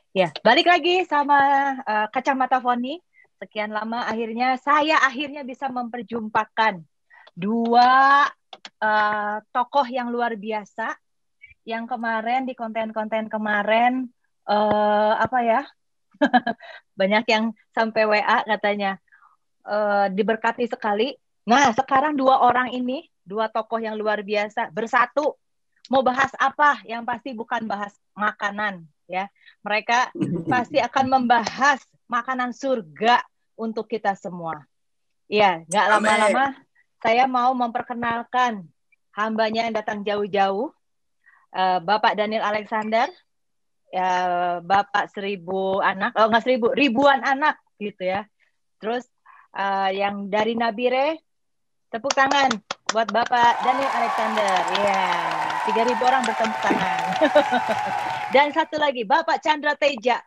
Ya, balik lagi sama Kacamata Foni. Sekian lama saya akhirnya bisa memperjumpakan dua tokoh yang luar biasa yang kemarin di konten-konten kemarin apa ya? Banyak yang sampai WA katanya diberkati sekali. Nah, sekarang dua orang ini, dua tokoh yang luar biasa bersatu. Mau bahas apa? Yang pasti bukan bahas makanan, ya. Mereka pasti akan membahas makanan surga untuk kita semua. Ya, nggak Amin. lama-lama saya mau memperkenalkan hambanya yang datang jauh-jauh, Bapak Daniel Alexander, ya, Bapak 1.000 anak, oh nggak 1.000, ribuan anak gitu ya. Terus yang dari Nabire, tepuk tangan buat Bapak Daniel Alexander. Iya, 3.000 orang bertepuk tangan. Dan satu lagi, Bapak Chandra Teja,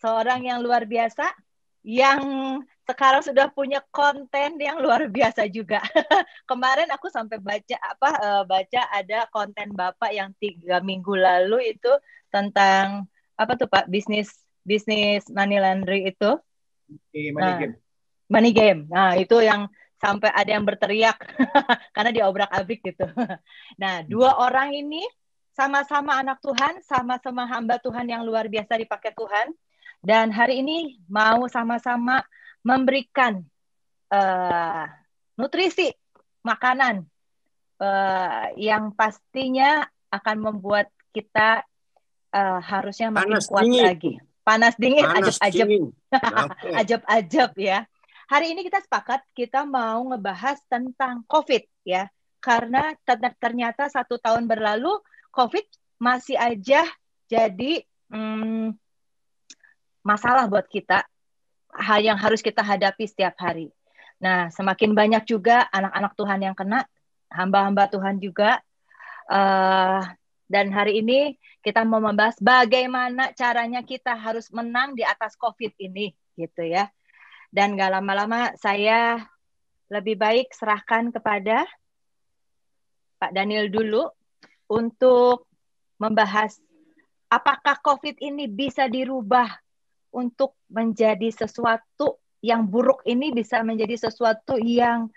seorang yang luar biasa, yang sekarang sudah punya konten yang luar biasa juga. Kemarin aku sampai baca ada konten Bapak yang 3 minggu lalu itu tentang apa tuh Pak, bisnis bisnis money laundry itu. Money Nah, game. money game. Nah, itu yang sampai ada yang berteriak karena diobrak-abrik gitu. Nah, dua orang ini sama-sama anak Tuhan, sama-sama hamba Tuhan yang luar biasa dipakai Tuhan. Dan hari ini mau sama-sama memberikan nutrisi makanan yang pastinya akan membuat kita harusnya makin Panas kuat dingin. lagi. Panas dingin, Panas ajab-ajab. dingin. Oke. Ajab-ajab ya. Hari ini kita sepakat kita mau ngebahas tentang COVID ya. Karena ternyata 1 tahun berlalu COVID masih aja jadi masalah buat kita. Hal yang harus kita hadapi setiap hari. Nah, semakin banyak juga anak-anak Tuhan yang kena, hamba-hamba Tuhan juga. Dan hari ini kita mau membahas bagaimana caranya kita harus menang di atas COVID ini, gitu ya. Dan gak lama-lama saya lebih baik serahkan kepada Pak Daniel dulu untuk membahas apakah COVID ini bisa dirubah untuk menjadi sesuatu yang buruk ini bisa menjadi sesuatu yang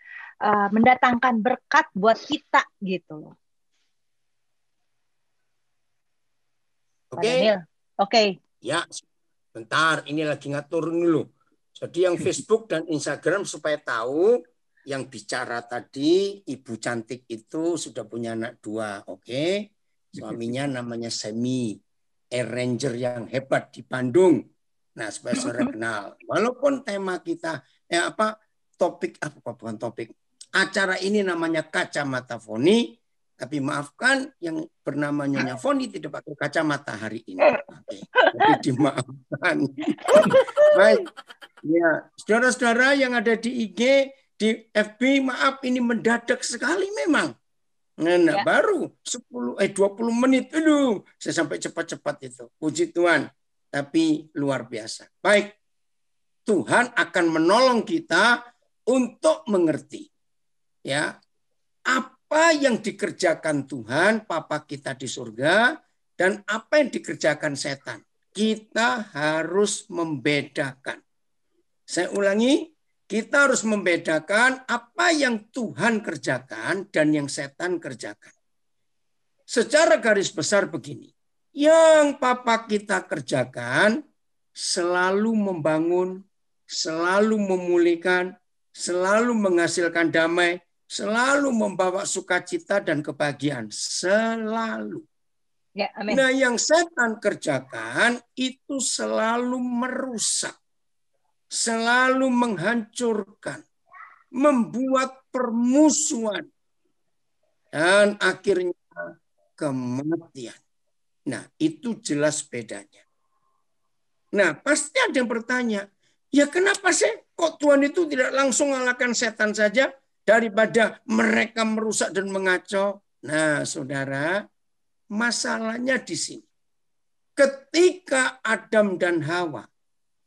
mendatangkan berkat buat kita gitu. Pak Oke. Daniel, oke. Ya, bentar. Ini lagi ngatur dulu. Jadi yang Facebook dan Instagram supaya tahu yang bicara tadi Ibu cantik itu sudah punya anak 2. Oke. Suaminya namanya Semi. Air Ranger yang hebat di Bandung. Nah, supaya saudara kenal. Walaupun tema kita topik bukan topik. Acara ini namanya Kacamata Foni, tapi maafkan yang bernama Nyonya Foni tidak pakai kacamata hari ini. Oke. Tapi dimaafkan. Baik. Ya, saudara-saudara yang ada di IG, di FB, maaf ini mendadak sekali memang. Nah, baru 20 menit dulu saya sampai cepat-cepat itu. Puji Tuhan. Tapi luar biasa. Baik. Tuhan akan menolong kita untuk mengerti ya apa yang dikerjakan Tuhan, Papa kita di surga, dan apa yang dikerjakan setan. Kita harus membedakan. Saya ulangi, kita harus membedakan apa yang Tuhan kerjakan dan yang setan kerjakan. Secara garis besar begini, yang Papa kita kerjakan selalu membangun, selalu memulihkan, selalu menghasilkan damai, selalu membawa sukacita dan kebahagiaan. Selalu. Ya, amin. Nah, yang setan kerjakan itu selalu merusak, selalu menghancurkan, membuat permusuhan, dan akhirnya kematian. Nah, itu jelas bedanya. Nah, pasti ada yang bertanya, ya kenapa sih kok Tuhan itu tidak langsung mengalahkan setan saja daripada mereka merusak dan mengacau? Nah, saudara, masalahnya di sini. Ketika Adam dan Hawa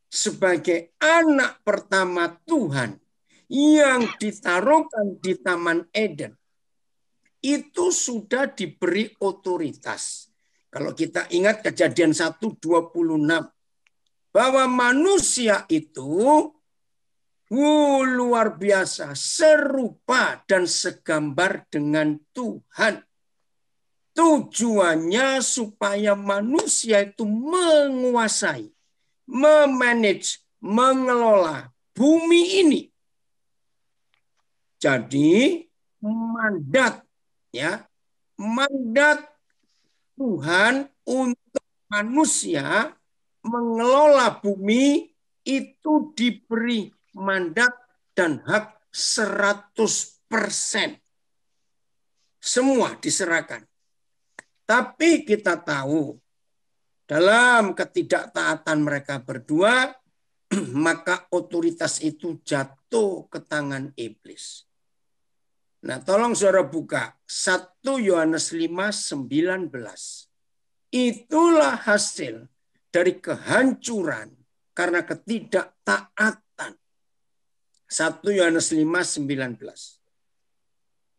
sebagai anak pertama Tuhan yang ditaruhkan di Taman Eden, itu sudah diberi otoritas. Kalau kita ingat Kejadian 1:26, bahwa manusia itu luar biasa serupa dan segambar dengan Tuhan. Tujuannya supaya manusia itu menguasai, memanage, mengelola bumi ini. Jadi mandat Tuhan untuk manusia mengelola bumi itu diberi mandat dan hak 100%. Semua diserahkan. Tapi kita tahu dalam ketidaktaatan mereka berdua, maka otoritas itu jatuh ke tangan iblis. Nah, tolong saudara buka 1 Yohanes 5:19. Itulah hasil dari kehancuran karena ketidaktaatan. 1 Yohanes 5:19.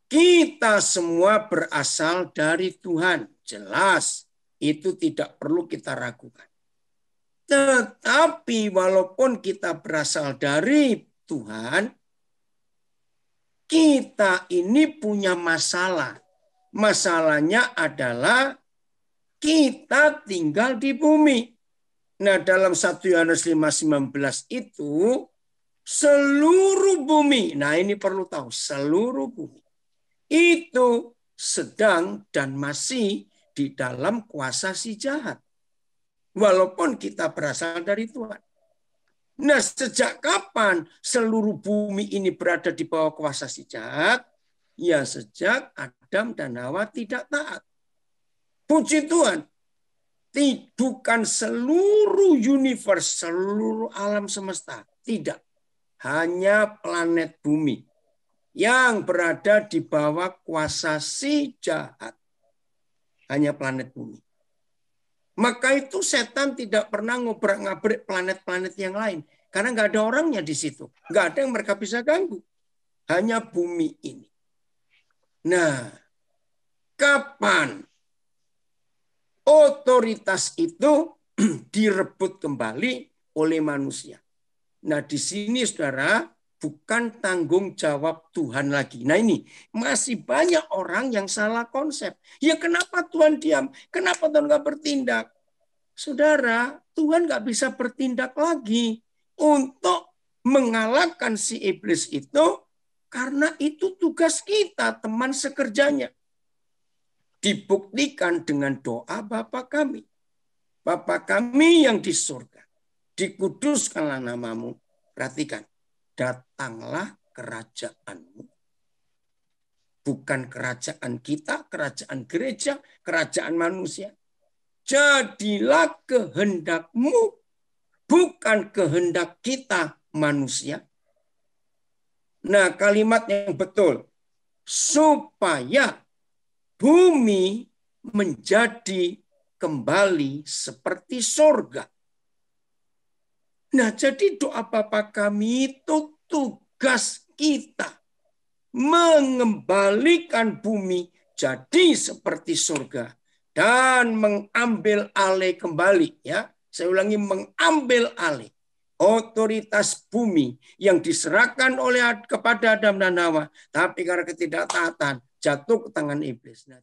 Kita semua berasal dari Tuhan. Jelas, itu tidak perlu kita ragukan. Tetapi walaupun kita berasal dari Tuhan, kita ini punya masalah. Masalahnya adalah kita tinggal di bumi. Nah, dalam 1 Yohanes 5:19 itu seluruh bumi. Nah, ini perlu tahu, seluruh bumi itu sedang dan masih di dalam kuasa si jahat. Walaupun kita berasal dari Tuhan. Nah, sejak kapan seluruh bumi ini berada di bawah kuasa si jahat? Ya, sejak Adam dan Hawa tidak taat. Puji Tuhan. Bukan seluruh universe, seluruh alam semesta. Tidak. Hanya planet bumi yang berada di bawah kuasa si jahat. Hanya planet bumi. Maka itu setan tidak pernah ngobrak-ngabrik planet-planet yang lain. Karena nggak ada orangnya di situ. Nggak ada yang mereka bisa ganggu. Hanya bumi ini. Nah, kapan otoritas itu direbut kembali oleh manusia? Nah, di sini saudara, bukan tanggung jawab Tuhan lagi. Nah, ini masih banyak orang yang salah konsep. Ya, kenapa Tuhan diam? Kenapa Tuhan nggak bertindak? Saudara, Tuhan nggak bisa bertindak lagi untuk mengalahkan si iblis itu, karena itu tugas kita, teman sekerjanya. Dibuktikan dengan doa Bapa kami. Bapa kami yang di surga, dikuduskanlah namamu. Perhatikan, datanglah kerajaanmu. Bukan kerajaan kita, kerajaan gereja, kerajaan manusia. Jadilah kehendakmu, bukan kehendak kita manusia. Nah, kalimat yang betul. Supaya bumi menjadi kembali seperti surga. Nah, jadi doa Bapa kami itu tugas kita. Mengembalikan bumi jadi seperti surga. Dan mengambil alih kembali. Ya, saya ulangi, mengambil alih otoritas bumi yang diserahkan kepada Adam dan Hawa. Tapi karena ketidaktaatan, jatuh ke tangan iblis. Nah,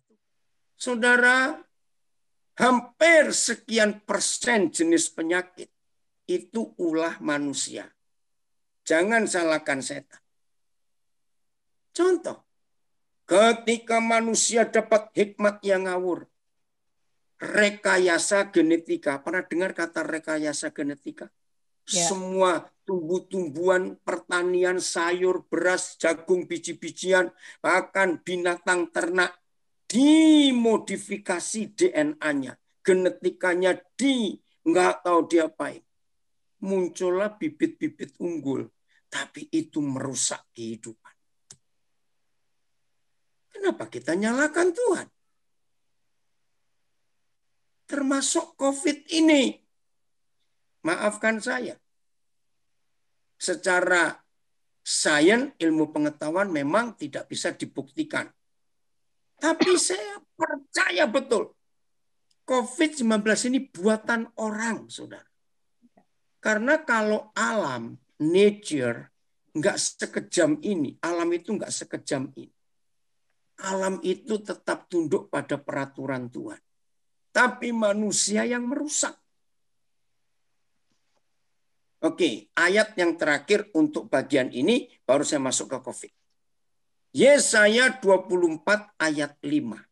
saudara, hampir sekian persen jenis penyakit itu ulah manusia. Jangan salahkan setan. Contoh, ketika manusia dapat hikmat yang ngawur, rekayasa genetika. Pernah dengar kata rekayasa genetika? Ya. Semua tumbuh-tumbuhan, pertanian, sayur, beras, jagung, biji-bijian, bahkan binatang ternak dimodifikasi DNA-nya, genetikanya nggak tahu diapain. Muncullah bibit-bibit unggul, tapi itu merusak kehidupan. Kenapa kita nyalakan Tuhan? Termasuk COVID ini. Maafkan saya. Secara sains, ilmu pengetahuan memang tidak bisa dibuktikan. Tapi saya percaya betul. COVID-19 ini buatan orang, saudara. Karena kalau alam, nature, nggak sekejam ini. Alam itu nggak sekejam ini. Alam itu tetap tunduk pada peraturan Tuhan. Tapi manusia yang merusak. Oke, ayat yang terakhir untuk bagian ini, baru saya masuk ke COVID. Yesaya 24 ayat 5.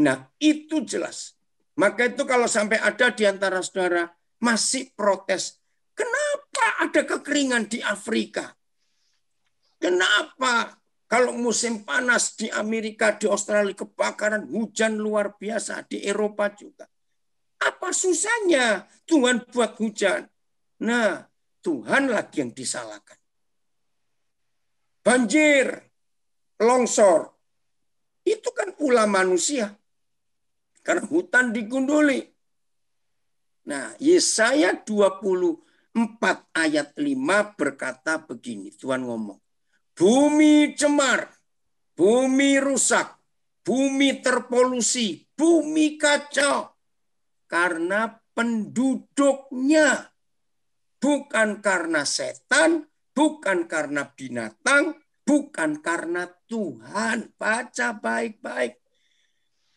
Nah, itu jelas. Maka itu kalau sampai ada di antara saudara masih protes, kenapa ada kekeringan di Afrika? Kenapa kalau musim panas di Amerika, di Australia, kebakaran, hujan luar biasa, di Eropa juga. Apa susahnya Tuhan buat hujan? Nah, Tuhan lagi yang disalahkan. Banjir, longsor, itu kan ulah manusia. Karena hutan digunduli. Nah, Yesaya 24 ayat 5 berkata begini, Tuhan ngomong, bumi cemar, bumi rusak, bumi terpolusi, bumi kacau. Karena penduduknya. Bukan karena setan, bukan karena binatang, bukan karena Tuhan. Baca baik-baik.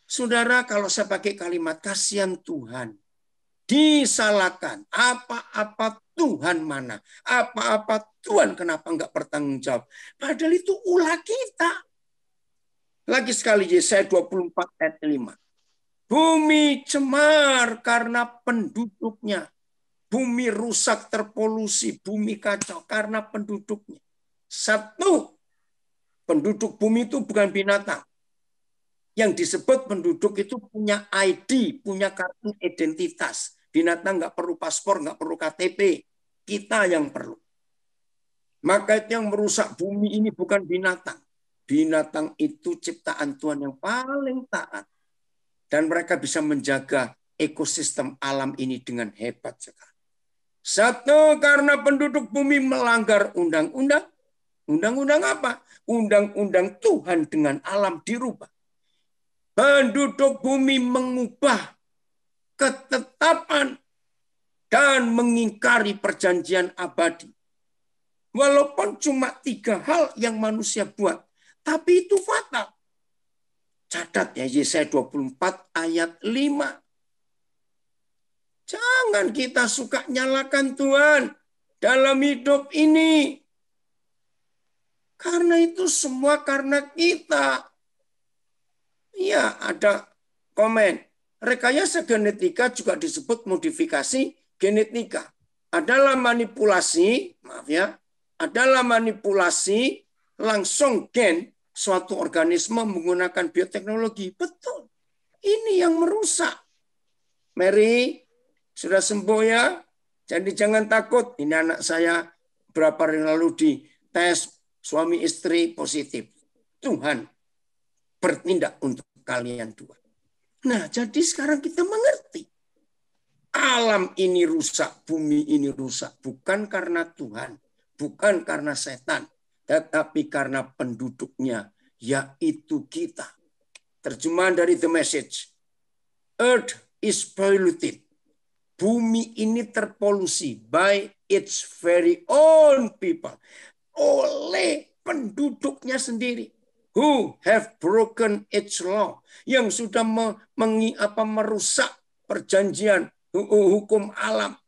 Saudara, kalau saya pakai kalimat kasihan Tuhan, disalahkan. Apa-apa Tuhan mana? Apa-apa Tuhan kenapa enggak bertanggung jawab? Padahal itu ulah kita. Lagi sekali Yesaya 24 ayat 5. Bumi cemar karena penduduknya. Bumi rusak, terpolusi, bumi kacau karena penduduknya. Satu, penduduk bumi itu bukan binatang. Yang disebut penduduk itu punya ID, punya kartu identitas. Binatang nggak perlu paspor, nggak perlu KTP. Kita yang perlu. Maka itu yang merusak bumi ini bukan binatang. Binatang itu ciptaan Tuhan yang paling taat. Dan mereka bisa menjaga ekosistem alam ini dengan hebat sekali. Satu, karena penduduk bumi melanggar undang-undang. Undang-undang apa? Undang-undang Tuhan dengan alam dirubah. Penduduk bumi mengubah ketetapan dan mengingkari perjanjian abadi. Walaupun cuma 3 hal yang manusia buat, tapi itu fatal. Catat ya, Yesaya 24 ayat 5. Jangan kita suka nyalakan Tuhan dalam hidup ini. Karena itu semua karena kita. Ya, ada komen. Rekayasa genetika juga disebut modifikasi genetika. Adalah manipulasi, maaf ya, adalah manipulasi langsung gen suatu organisme menggunakan bioteknologi. Betul. Ini yang merusak. Mary, sudah sembuh ya? Jadi jangan takut. Ini anak saya berapa hari lalu di tes suami istri positif. Tuhan bertindak untuk kalian dua. Nah, jadi sekarang kita mengerti. Alam ini rusak, bumi ini rusak. Bukan karena Tuhan, bukan karena setan, tetapi karena penduduknya, yaitu kita. Terjemahan dari The Message. Earth is polluted. Bumi ini terpolusi by its very own people. Oleh penduduknya sendiri. Who have broken its law. Yang sudah merusak perjanjian hukum alam.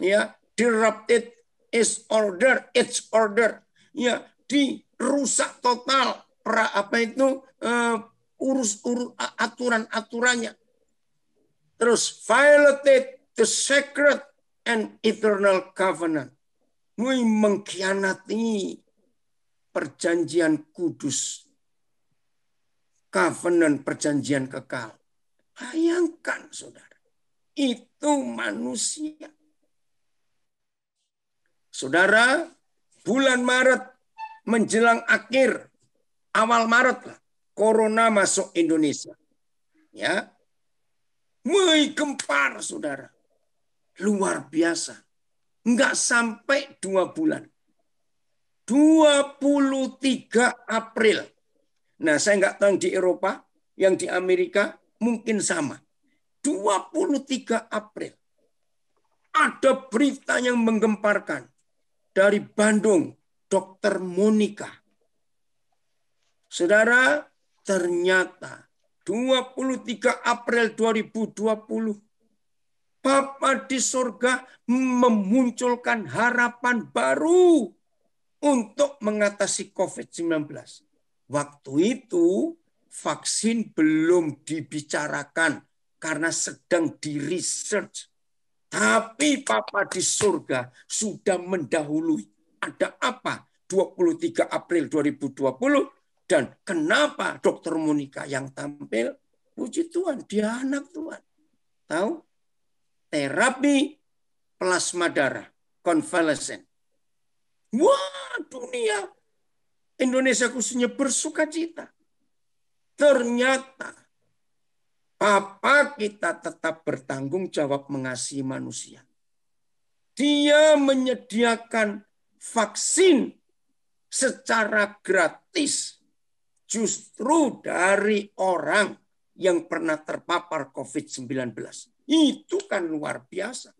Ya, disrupted its order. Ya, dirusak total aturan-aturannya. Terus violated the sacred and eternal covenant. Mengkhianati perjanjian kudus. Covenant, perjanjian kekal. Bayangkan, saudara. Itu manusia. Saudara, bulan Maret menjelang akhir, awal Maret lah, corona masuk Indonesia. Ya, gempar, saudara. Luar biasa. Enggak sampai 2 bulan. 23 April. Nah, saya enggak tahu di Eropa, yang di Amerika mungkin sama. 23 April. ada berita yang menggemparkan dari Bandung, Dokter Monica. Saudara, ternyata 23 April 2020, Bapa di surga memunculkan harapan baru untuk mengatasi COVID-19. Waktu itu vaksin belum dibicarakan karena sedang di-research. Tapi Bapa di surga sudah mendahului. Ada apa 23 April 2020 dan kenapa Dokter Monica yang tampil? Puji Tuhan, dia anak Tuhan. Tahu? Terapi plasma darah, konvalesen. Wah, dunia Indonesia khususnya bersuka cita. Ternyata Bapa kita tetap bertanggung jawab mengasihi manusia. Dia menyediakan vaksin secara gratis justru dari orang yang pernah terpapar COVID-19. Itu kan luar biasa.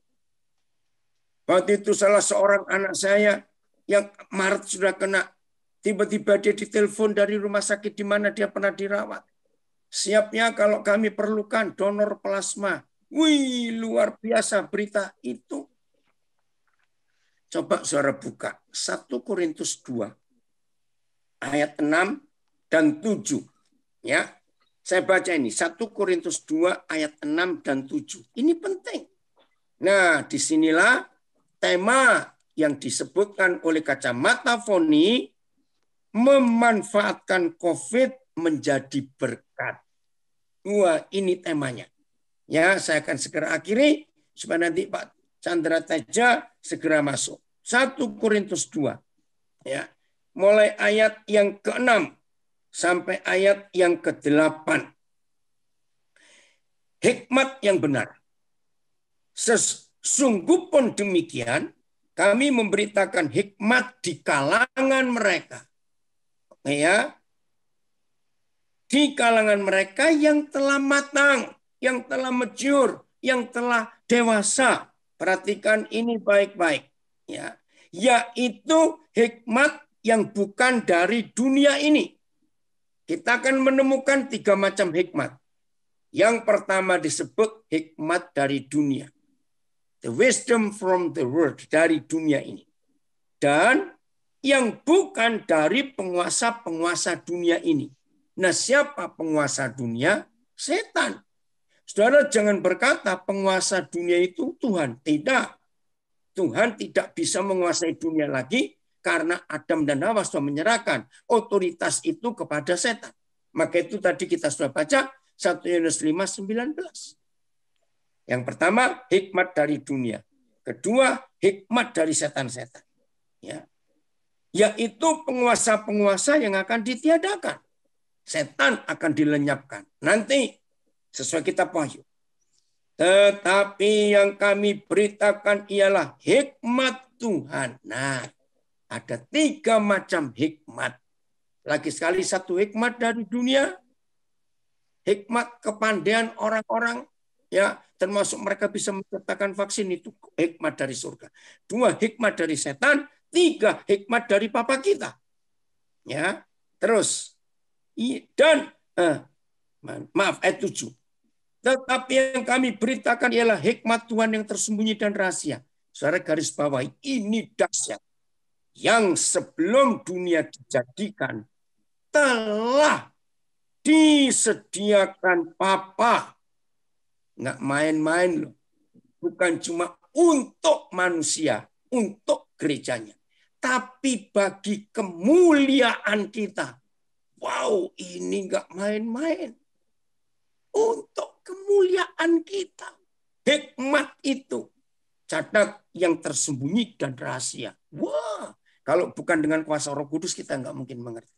Waktu itu salah seorang anak saya yang Maret sudah kena, tiba-tiba dia ditelepon dari rumah sakit di mana dia pernah dirawat. Siapnya kalau kami perlukan donor plasma. Wih, luar biasa berita itu. Coba saudara buka 1 Korintus 2 ayat 6 dan 7. Ya. Saya baca ini 1 Korintus 2 ayat 6 dan 7. Ini penting. Nah, disinilah tema yang disebutkan oleh kacamata Foni, memanfaatkan COVID menjadi berkat. Wah, ini temanya. Ya, saya akan segera akhiri supaya nanti Pak Chandra Teja segera masuk. 1 Korintus 2. Ya. Mulai ayat yang ke-6 sampai ayat yang ke-8. Hikmat yang benar. Sesungguh pun demikian, kami memberitakan hikmat di kalangan mereka. Ya, di kalangan mereka yang telah matang, yang telah mature, yang telah dewasa. Perhatikan ini baik-baik. Ya, yaitu hikmat yang bukan dari dunia ini. Kita akan menemukan 3 macam hikmat. Yang pertama disebut hikmat dari dunia. The wisdom from the world, dari dunia ini. Dan yang bukan dari penguasa-penguasa dunia ini. Nah, siapa penguasa dunia? Setan. Saudara jangan berkata penguasa dunia itu Tuhan. Tidak. Tuhan tidak bisa menguasai dunia lagi karena Adam dan Hawa sudah menyerahkan otoritas itu kepada setan. Maka itu tadi kita sudah baca 1 Yohanes 5:19. Yang pertama, hikmat dari dunia. Kedua, hikmat dari setan-setan. Ya. Yaitu penguasa-penguasa yang akan ditiadakan. Setan akan dilenyapkan. Nanti sesuai kitab Wahyu. Tetapi yang kami beritakan ialah hikmat Tuhan. Nah, ada 3 macam hikmat. Lagi sekali, 1 hikmat dari dunia, hikmat kepandaian orang-orang, ya termasuk mereka bisa menciptakan vaksin, itu hikmat dari surga. 2 hikmat dari setan, 3 hikmat dari Bapa kita. Ya, terus dan maaf ayat 7. Tetapi yang kami beritakan ialah hikmat Tuhan yang tersembunyi dan rahasia. Saudara garis bawahi, ini dahsyat. Yang sebelum dunia dijadikan telah disediakan Bapa. Nggak main-main loh. Bukan cuma untuk manusia, untuk gerejanya. Tapi bagi kemuliaan kita. Wow, ini nggak main-main. Untuk kemuliaan kita. Hikmat itu. Catat yang tersembunyi dan rahasia. Wah, kalau bukan dengan kuasa Roh Kudus kita nggak mungkin mengerti.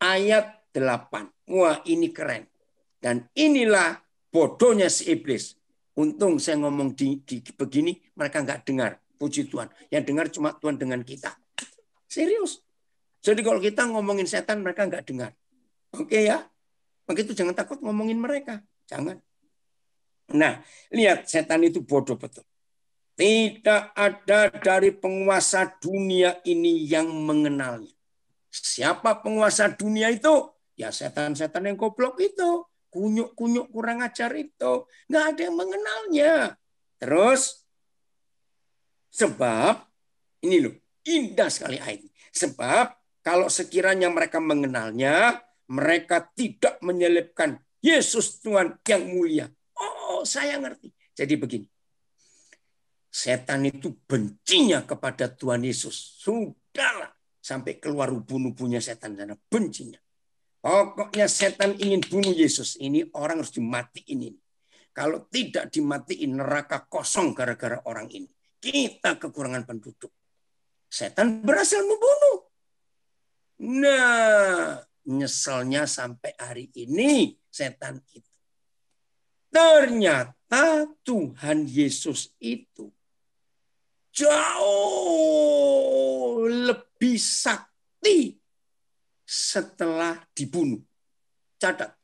Ayat 8. Wah, ini keren. Dan inilah bodohnya si iblis. Untung saya ngomong di begini, mereka nggak dengar. Puji Tuhan. Yang dengar cuma Tuhan dengan kita. Serius. Jadi kalau kita ngomongin setan, mereka nggak dengar. Oke ya? Begitu jangan takut ngomongin mereka. Jangan. Nah, lihat setan itu bodoh betul. Tidak ada dari penguasa dunia ini yang mengenalnya. Siapa penguasa dunia itu? Ya setan-setan yang goblok itu. Kunyuk-kunyuk kurang ajar itu. Nggak ada yang mengenalnya. Terus, sebab, ini loh, indah sekali ayat ini. Sebab, kalau sekiranya mereka mengenalnya, mereka tidak menyelipkan Yesus Tuhan yang mulia. Oh, saya ngerti. Jadi begini. Setan itu bencinya kepada Tuhan Yesus. Sudahlah. Sampai keluar ubun-ubunnya setan sana. Bencinya. Pokoknya setan ingin bunuh Yesus. Ini orang harus dimatiin ini. Kalau tidak dimatiin, neraka kosong gara-gara orang ini. Kita kekurangan penduduk. Setan berhasil membunuh. Nah, nyeselnya sampai hari ini setan itu. Ternyata Tuhan Yesus itu jauh lebih sakti setelah dibunuh. Catat.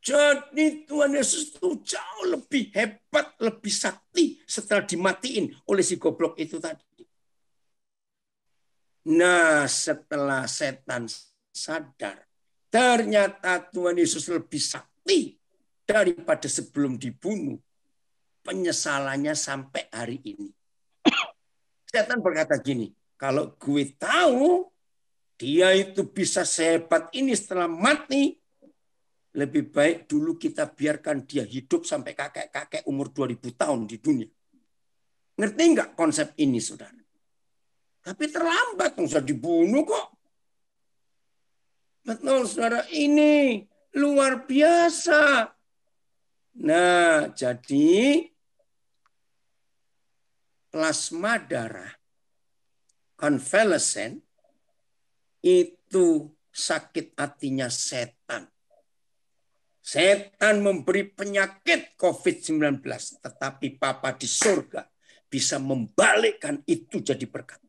Jadi Tuhan Yesus itu jauh lebih hebat, lebih sakti setelah dimatiin oleh si goblok itu tadi. Nah, setelah setan sadar, ternyata Tuhan Yesus lebih sakti daripada sebelum dibunuh. Penyesalannya sampai hari ini. Setan berkata gini, kalau gue tahu dia itu bisa sehebat ini setelah mati, lebih baik dulu kita biarkan dia hidup sampai kakek-kakek umur 2000 tahun di dunia. Ngerti nggak konsep ini, saudara? Tapi terlambat, sudah dibunuh kok. Betul, saudara, ini luar biasa. Nah, jadi plasma darah konvalesen itu sakit hatinya setan. Setan memberi penyakit COVID-19, tetapi Papa di surga bisa membalikkan itu jadi berkat.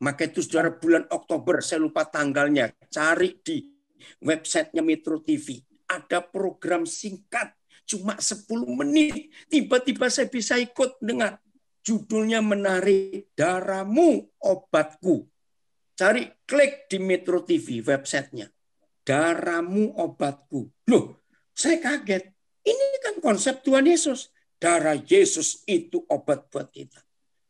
Maka itu saudara, bulan Oktober, saya lupa tanggalnya, cari di websitenya Metro TV. Ada program singkat, cuma 10 menit. Tiba-tiba saya bisa ikut dengar. Judulnya menarik, Darahmu Obatku. Cari, klik di Metro TV websitenya. Darahmu Obatku. Loh, saya kaget. Ini kan konsep Tuhan Yesus. Darah Yesus itu obat buat kita.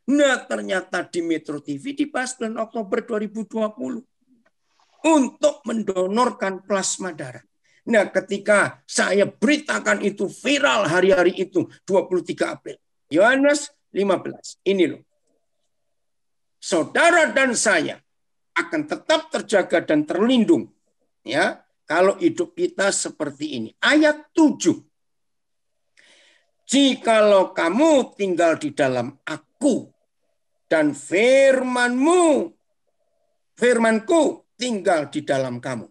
Nah, ternyata di Metro TV dibahas bulan Oktober 2020 untuk mendonorkan plasma darah. Nah, ketika saya beritakan itu viral hari-hari itu 23 April. Yohanes 15. Ini loh. Saudara dan saya akan tetap terjaga dan terlindung, ya, kalau hidup kita seperti ini. Ayat 7. Jikalau kamu tinggal di dalam aku dan firmanku tinggal di dalam kamu.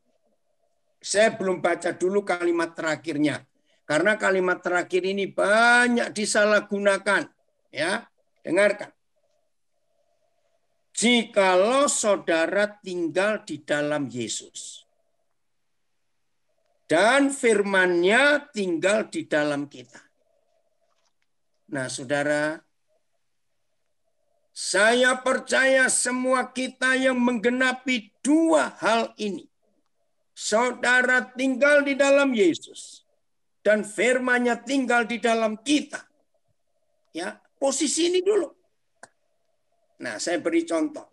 Saya belum baca dulu kalimat terakhirnya, karena kalimat terakhir ini banyak disalahgunakan. Ya, dengarkan. Jikalau saudara tinggal di dalam Yesus dan firman-Nya tinggal di dalam kita. Nah, saudara, saya percaya semua kita yang menggenapi dua hal ini. Saudara tinggal di dalam Yesus dan firman-Nya tinggal di dalam kita. Ya, posisi ini dulu. Nah, saya beri contoh.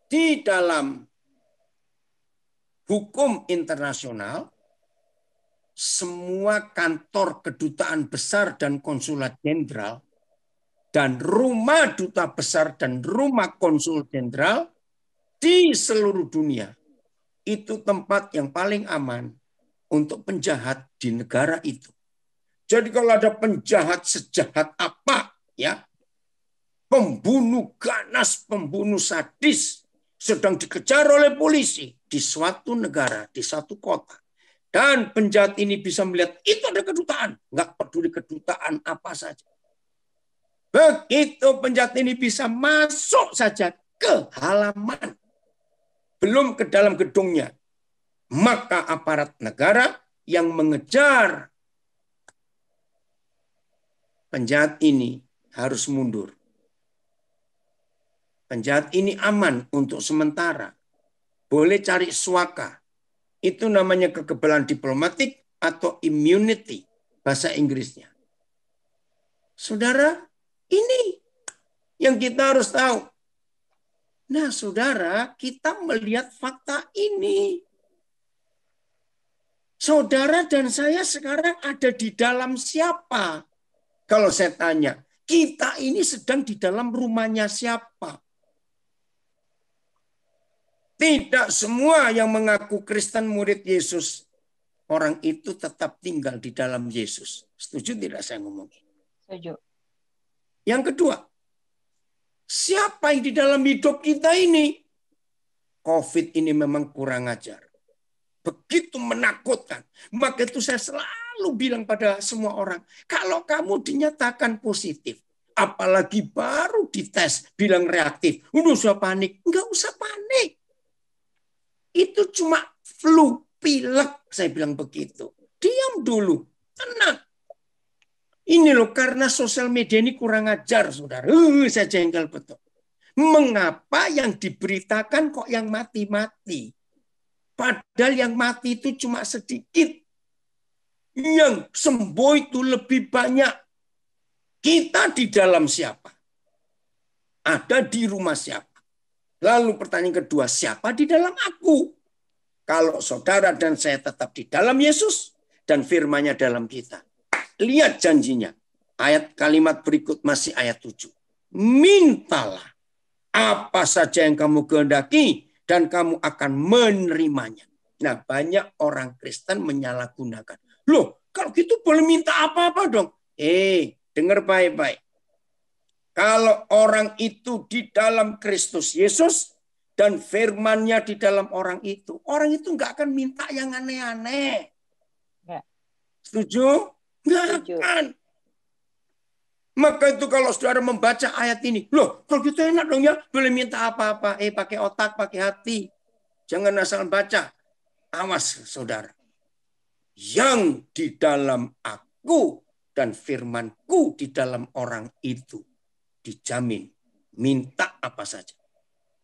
Di dalam hukum internasional, semua kantor kedutaan besar dan konsulat jenderal dan rumah duta besar dan rumah konsul jenderal di seluruh dunia itu tempat yang paling aman untuk penjahat di negara itu. Jadi kalau ada penjahat sejahat apa, ya, pembunuh ganas, pembunuh sadis sedang dikejar oleh polisi di suatu negara, di suatu kota. Dan penjahat ini bisa melihat itu ada kedutaan. Nggak peduli kedutaan apa saja. Begitu penjahat ini bisa masuk saja ke halaman. Belum ke dalam gedungnya. Maka aparat negara yang mengejar penjahat ini harus mundur. Penjahat ini aman untuk sementara. Boleh cari suaka. Itu namanya kekebalan diplomatik atau immunity, bahasa Inggrisnya. Saudara, ini yang kita harus tahu. Nah, saudara, kita melihat fakta ini. Saudara dan saya sekarang ada di dalam siapa? Kalau saya tanya, kita ini sedang di dalam rumahnya siapa? Tidak semua yang mengaku Kristen murid Yesus, orang itu tetap tinggal di dalam Yesus. Setuju tidak saya ngomong? Setuju. Yang kedua, siapa yang di dalam hidup kita ini? COVID ini memang kurang ajar. Begitu menakutkan. Maka itu saya selalu bilang pada semua orang, kalau kamu dinyatakan positif, apalagi baru dites, bilang reaktif, udah usah panik. Enggak usah panik. Itu cuma flu, pilek, saya bilang begitu. Diam dulu, tenang. Ini loh, karena sosial media ini kurang ajar, saudara. Saya jengkel betul. Mengapa yang diberitakan kok yang mati-mati? Padahal yang mati itu cuma sedikit. Yang sembuh itu lebih banyak. Kita di dalam siapa? Ada di rumah siapa? Lalu pertanyaan kedua, siapa di dalam aku? Kalau saudara dan saya tetap di dalam Yesus dan firman-Nya dalam kita. Lihat janjinya. Ayat kalimat berikut masih ayat 7. Mintalah apa saja yang kamu kehendaki dan kamu akan menerimanya. Nah, banyak orang Kristen menyalahgunakan. Loh, kalau gitu boleh minta apa-apa dong. Dengar baik-baik. Kalau orang itu di dalam Kristus Yesus dan firman-Nya di dalam orang itu nggak akan minta yang aneh-aneh. Setuju? Nggak akan. Maka itu kalau saudara membaca ayat ini, loh kalau gitu enak dong ya, boleh minta apa-apa. Pakai otak, pakai hati. Jangan asal baca. Awas saudara. Yang di dalam aku dan firmanku di dalam orang itu dijamin minta apa saja.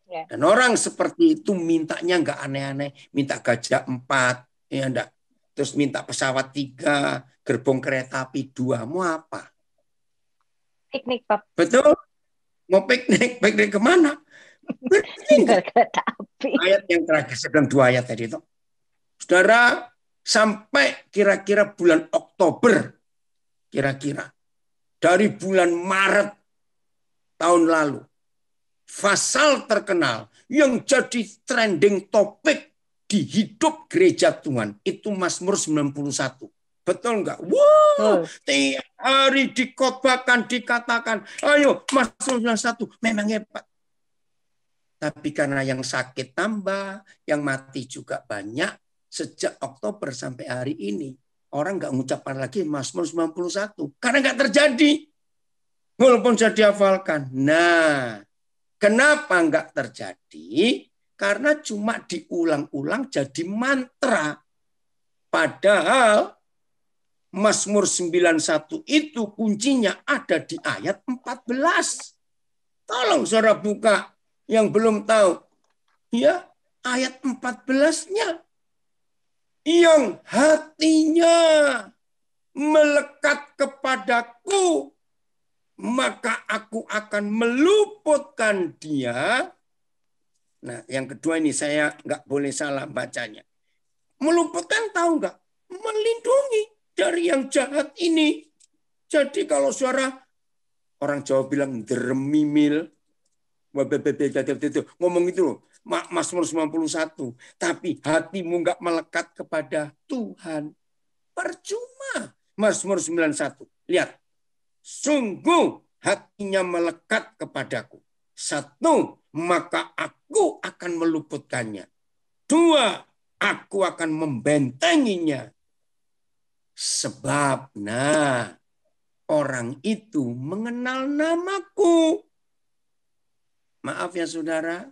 Dan orang seperti itu mintanya nggak aneh-aneh, minta gajah 4, ya enggak. Terus minta pesawat 3, gerbong kereta api 2, mau apa? Piknik, Pak. Betul? Mau piknik kemana? Kereta api. Ayat yang terakhir, sedang 2 ayat tadi itu. Saudara, sampai kira-kira bulan Oktober, kira-kira dari bulan Maret tahun lalu, pasal terkenal yang jadi trending topik di hidup gereja Tuhan itu Mazmur 91. Betul enggak? Wow, tiap hari dikotbahkan, dikatakan, ayo Mazmur 91 memang hebat. Tapi karena yang sakit tambah, yang mati juga banyak, sejak Oktober sampai hari ini, orang nggak mengucapkan lagi Mazmur 91. Karena nggak terjadi. Walaupun sudah dihafalkan. Nah, kenapa nggak terjadi? Karena cuma diulang-ulang jadi mantra. Padahal Mazmur 91 itu kuncinya ada di ayat 14. Tolong saudara buka yang belum tahu. Ya, ayat 14-nya. Yang hatinya melekat kepadaku, maka aku akan meluputkan dia. Nah, yang kedua ini saya nggak boleh salah bacanya. Meluputkan tahu nggak? Melindungi dari yang jahat ini. Jadi kalau suara orang Jawa bilang dermimil, ngomong itu loh, Mazmur 91. Tapi hatimu nggak melekat kepada Tuhan. Percuma. Mazmur 91. Lihat. Sungguh hatinya melekat kepadaku. 1, maka aku akan meluputkannya. 2, aku akan membentenginya. Sebab, orang itu mengenal namaku. Maaf ya saudara,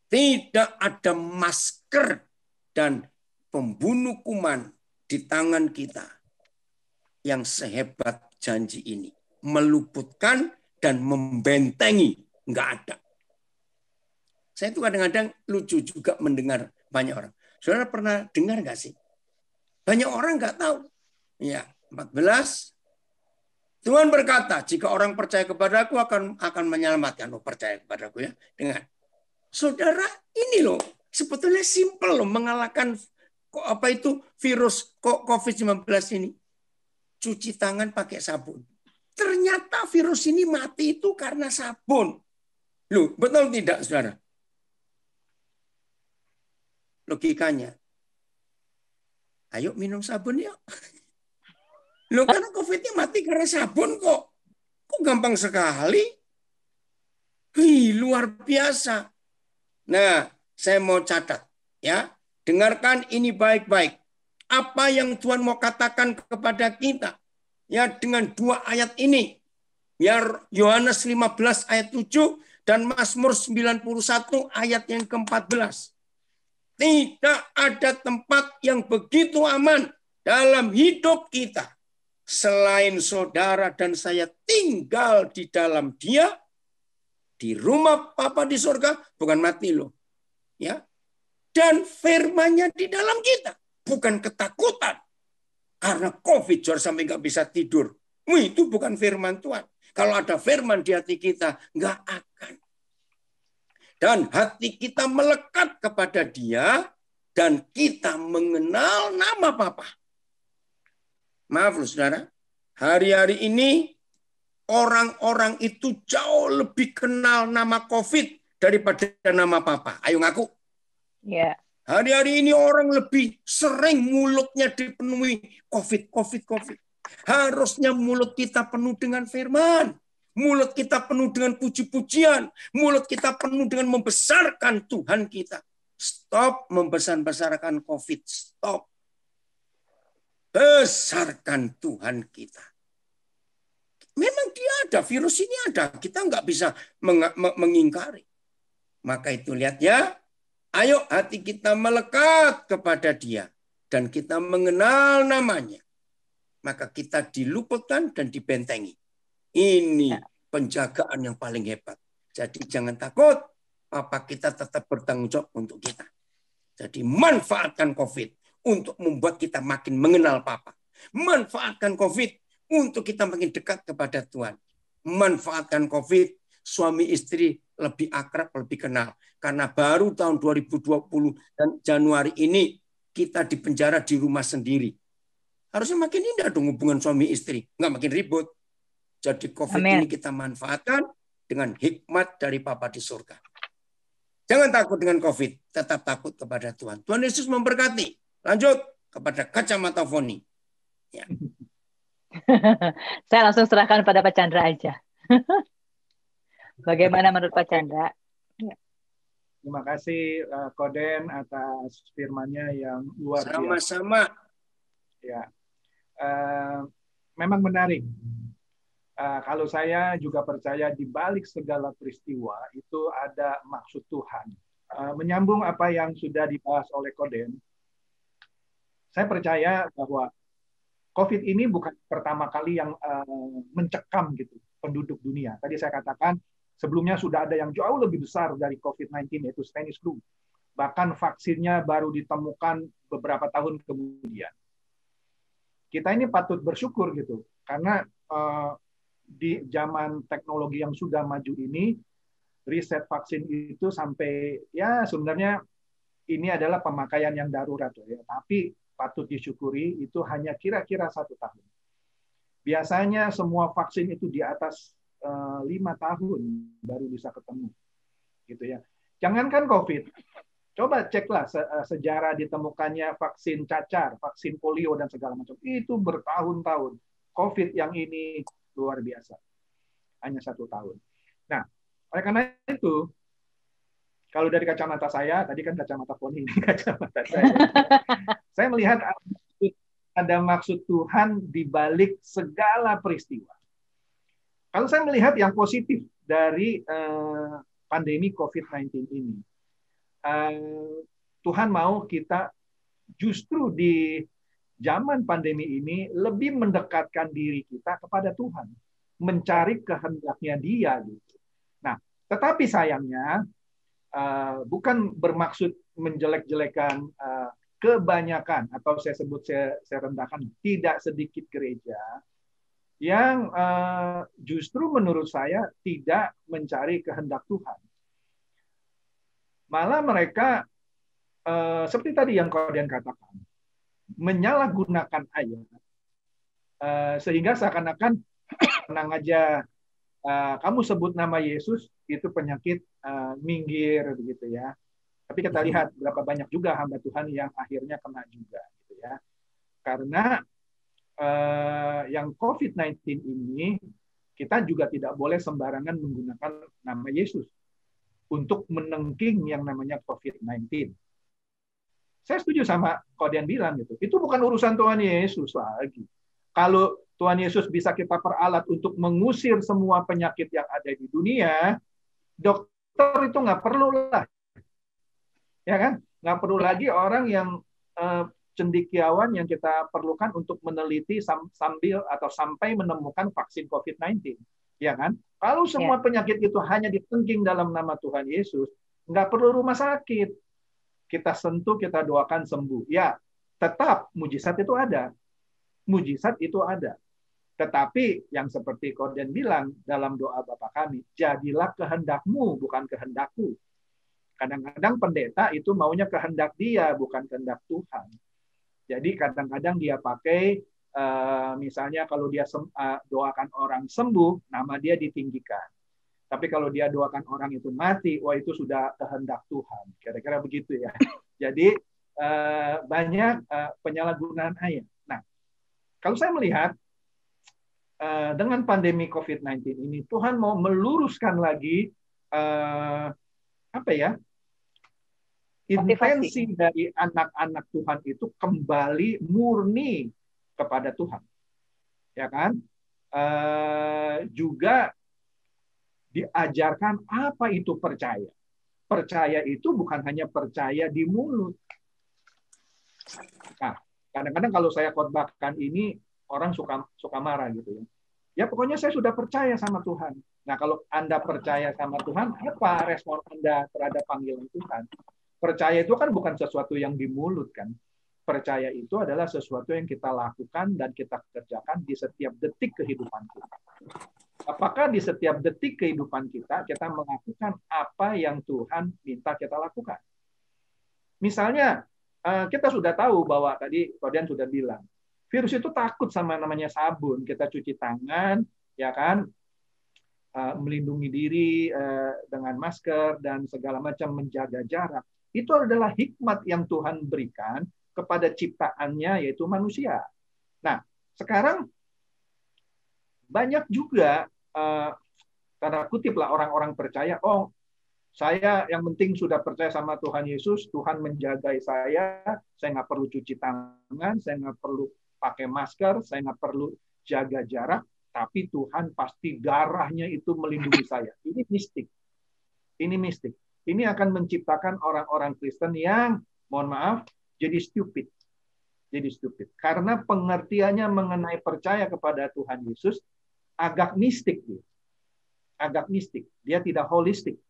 tidak ada masker dan pembunuh kuman di tangan kita yang sehebat janji ini. meluputkan dan membentengi. Nggak ada. Saya itu kadang-kadang lucu juga mendengar banyak orang. Saudara pernah dengar nggak sih? Banyak orang nggak tahu. Ya, 14. Tuhan berkata, jika orang percaya kepadaku akan menyelamatkan. Oh, percaya kepadaku ya. Dengan saudara, ini loh, sebetulnya simpel loh mengalahkan apa itu virus COVID-19 ini. Cuci tangan pakai sabun. Ternyata virus ini mati itu karena sabun. Loh, betul tidak, saudara? Logikanya. Ayo minum sabun ya. Loh, karena COVID-nya mati karena sabun kok. Kok gampang sekali? Luar biasa. Nah, saya mau catat. Ya, dengarkan ini baik-baik. Apa yang Tuhan mau katakan kepada kita? Ya, dengan dua ayat ini. Ya, Yohanes 15 ayat 7 dan Mazmur 91 ayat yang ke-14. Tidak ada tempat yang begitu aman dalam hidup kita selain saudara dan saya tinggal di dalam Dia, di rumah Bapa di surga, bukan mati loh. Ya. Dan firman-Nya di dalam kita, bukan ketakutan. Karena COVID juara sampai nggak bisa tidur. Itu bukan firman Tuhan. Kalau ada firman di hati kita, nggak akan. Dan hati kita melekat kepada Dia, dan kita mengenal nama Bapa. Maaf loh saudara, hari-hari ini orang-orang itu jauh lebih kenal nama COVID daripada nama Bapa. Ayo ngaku. Ya. Hari-hari ini orang lebih sering mulutnya dipenuhi COVID. Harusnya mulut kita penuh dengan firman. Mulut kita penuh dengan puji-pujian. Mulut kita penuh dengan membesarkan Tuhan kita. Stop membesar-besarkan COVID. Stop. Besarkan Tuhan kita. Memang dia ada, virus ini ada. Kita nggak bisa mengingkari. Maka itu lihat ya. Ayo hati kita melekat kepada Dia. Dan kita mengenal namanya. Maka kita diluputkan dan dibentengi. Ini penjagaan yang paling hebat. Jadi jangan takut. Papa kita tetap bertanggung jawab untuk kita. Jadi manfaatkan COVID untuk membuat kita makin mengenal Papa. Manfaatkan COVID untuk kita makin dekat kepada Tuhan. Manfaatkan COVID, suami istri lebih akrab, lebih kenal. Karena baru tahun 2020 dan Januari ini kita dipenjara di rumah sendiri. Harusnya makin indah dong hubungan suami istri. Nggak makin ribut. Jadi COVID ini kita manfaatkan dengan hikmat dari Bapa di surga. Jangan takut dengan COVID. Tetap takut kepada Tuhan. Tuhan Yesus memberkati. Lanjut kepada kacamata Foni. Ya. Saya langsung serahkan pada Pak Chandra aja. Bagaimana menurut Pak Chandra? Ya. Terima kasih Koden atas firman-Nya yang luar biasa. Sama-sama. Ya, memang menarik. Kalau saya juga percaya di balik segala peristiwa itu ada maksud Tuhan. Menyambung apa yang sudah dibahas oleh Koden, saya percaya bahwa COVID ini bukan pertama kali yang mencekam gitu penduduk dunia. Tadi saya katakan sebelumnya sudah ada yang jauh lebih besar dari COVID-19 yaitu Spanish flu. Bahkan vaksinnya baru ditemukan beberapa tahun kemudian. Kita ini patut bersyukur gitu karena di zaman teknologi yang sudah maju ini riset vaksin itu sampai ya sebenarnya ini adalah pemakaian yang darurat ya, tapi patut disyukuri itu hanya kira-kira 1 tahun. Biasanya semua vaksin itu di atas 5 tahun baru bisa ketemu, gitu ya. Jangankan COVID, coba ceklah sejarah ditemukannya vaksin cacar, vaksin polio dan segala macam itu bertahun-tahun. COVID yang ini luar biasa, hanya 1 tahun. Nah, oleh karena itu, kalau dari kacamata saya, tadi kan kacamata Poni ini kacamata saya melihat ada maksud Tuhan di balik segala peristiwa. Kalau saya melihat yang positif dari pandemi COVID-19 ini, Tuhan mau kita justru di zaman pandemi ini lebih mendekatkan diri kita kepada Tuhan. mencari kehendaknya dia gitu. Nah, tetapi sayangnya bukan bermaksud menjelek-jelekan kebanyakan, atau saya sebut, saya rendahkan, tidak sedikit gereja yang justru menurut saya tidak mencari kehendak Tuhan. Malah mereka seperti tadi yang Koden katakan, menyalahgunakan ayat sehingga seakan-akan tenang aja, kamu sebut nama Yesus itu penyakit minggir begitu ya. Tapi kita lihat berapa banyak juga hamba Tuhan yang akhirnya kena juga gitu ya. Karena yang COVID-19 ini kita juga tidak boleh sembarangan menggunakan nama Yesus untuk menengking yang namanya COVID-19. Saya setuju sama Koden bilang gitu. Itu bukan urusan Tuhan Yesus lagi. Kalau Tuhan Yesus bisa kita peralat untuk mengusir semua penyakit yang ada di dunia, dokter itu nggak perlu lah. Ya kan? Nggak perlu lagi orang yang cendekiawan yang kita perlukan untuk meneliti sampai menemukan vaksin COVID-19. Ya kan? Kalau semua penyakit itu hanya ditengking dalam nama Tuhan Yesus, nggak perlu rumah sakit. Kita sentuh, kita doakan sembuh. Ya, tetap mujizat itu ada. Mujizat itu ada. Tetapi yang seperti Koden bilang dalam doa Bapa kami, jadilah kehendakmu, bukan kehendakku. Kadang-kadang pendeta itu maunya kehendak dia, bukan kehendak Tuhan. Jadi kadang-kadang dia pakai, misalnya kalau dia doakan orang sembuh, nama dia ditinggikan. Tapi kalau dia doakan orang itu mati, wah itu sudah kehendak Tuhan. Kira-kira begitu ya. Jadi banyak penyalahgunaan ayat. Nah, kalau saya melihat dengan pandemi COVID-19 ini, Tuhan mau meluruskan lagi intensi dari anak-anak Tuhan itu kembali murni kepada Tuhan, ya kan? Juga diajarkan apa itu percaya. Percaya itu bukan hanya percaya di mulut. Nah, kadang-kadang kalau saya khotbahkan ini orang suka marah gitu ya. Ya pokoknya saya sudah percaya sama Tuhan. Nah, kalau Anda percaya sama Tuhan, apa respon Anda terhadap panggilan Tuhan? Percaya itu kan bukan sesuatu yang di mulut kan. Percaya itu adalah sesuatu yang kita lakukan dan kita kerjakan di setiap detik kehidupan kita. Apakah di setiap detik kehidupan kita melakukan apa yang Tuhan minta kita lakukan? Misalnya, kita sudah tahu bahwa tadi Koden sudah bilang, virus itu takut sama namanya sabun. Kita cuci tangan, ya kan, melindungi diri dengan masker dan segala macam, menjaga jarak. Itu adalah hikmat yang Tuhan berikan kepada ciptaannya, yaitu manusia. Nah, sekarang banyak juga tanda kutip lah orang-orang percaya, oh saya yang penting sudah percaya sama Tuhan Yesus, Tuhan menjaga saya nggak perlu cuci tangan, saya nggak perlu pakai masker, saya nggak perlu jaga jarak, tapi Tuhan pasti darahnya itu melindungi saya. Ini mistik. Ini mistik. Ini akan menciptakan orang-orang Kristen yang, mohon maaf, jadi stupid. Jadi stupid. Karena pengertiannya mengenai percaya kepada Tuhan Yesus agak mistik. Agak mistik. Dia tidak holistik.